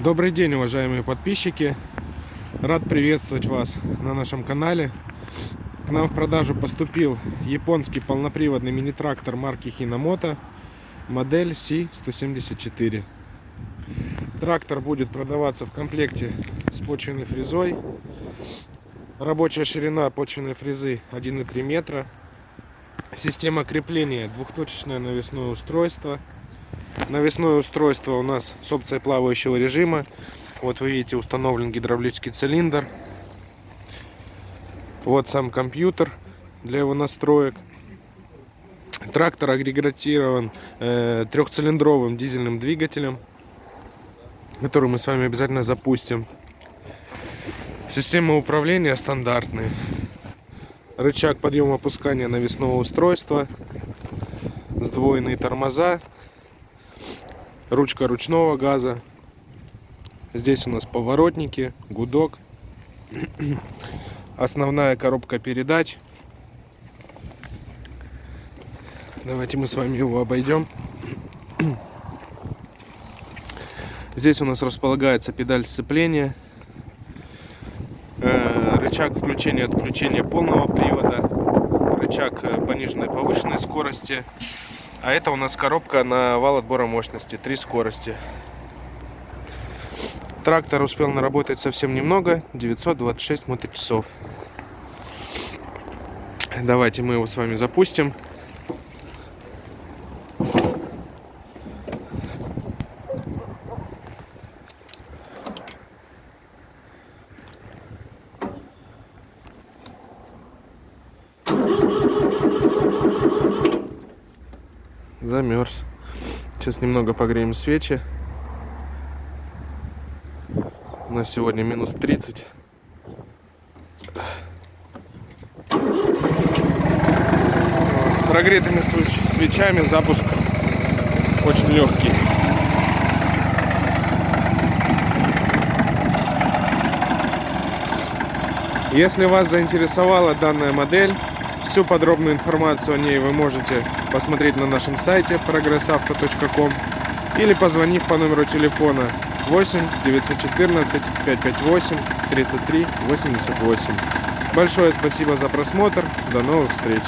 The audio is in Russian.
Добрый день, уважаемые подписчики! Рад приветствовать вас на нашем канале. К нам в продажу поступил японский полноприводный мини-трактор марки Hinomoto, модель C174. Трактор будет продаваться в комплекте с почвенной фрезой. Рабочая ширина почвенной фрезы 1,3 метра. Система крепления двухточечное навесное устройство. Навесное устройство у нас с опцией плавающего режима. Вот вы видите, установлен гидравлический цилиндр. Вот сам компьютер для его настроек. Трактор агрегатирован трехцилиндровым дизельным двигателем, который мы с вами обязательно запустим. Система управления стандартная. Рычаг подъема опускания навесного устройства. Сдвоенные тормоза. Ручка ручного газа. Здесь у нас поворотники, гудок. Основная коробка передач. Давайте мы с вами его обойдем. Здесь у нас располагается педаль сцепления, рычаг включения-отключения полного привода, рычаг пониженной повышенной скорости. А это у нас коробка на вал отбора мощности, 3 скорости. Трактор успел наработать совсем немного, 926 моточасов. Давайте мы его с вами запустим. Замерз. Сейчас немного погреем свечи. У нас сегодня минус 30. С прогретыми свечами запуск очень легкий. Если вас заинтересовала данная модель, всю подробную информацию о ней вы можете посмотреть на нашем сайте progressauto.com или позвонив по номеру телефона 8 914 558 33 88. Большое спасибо за просмотр. До новых встреч!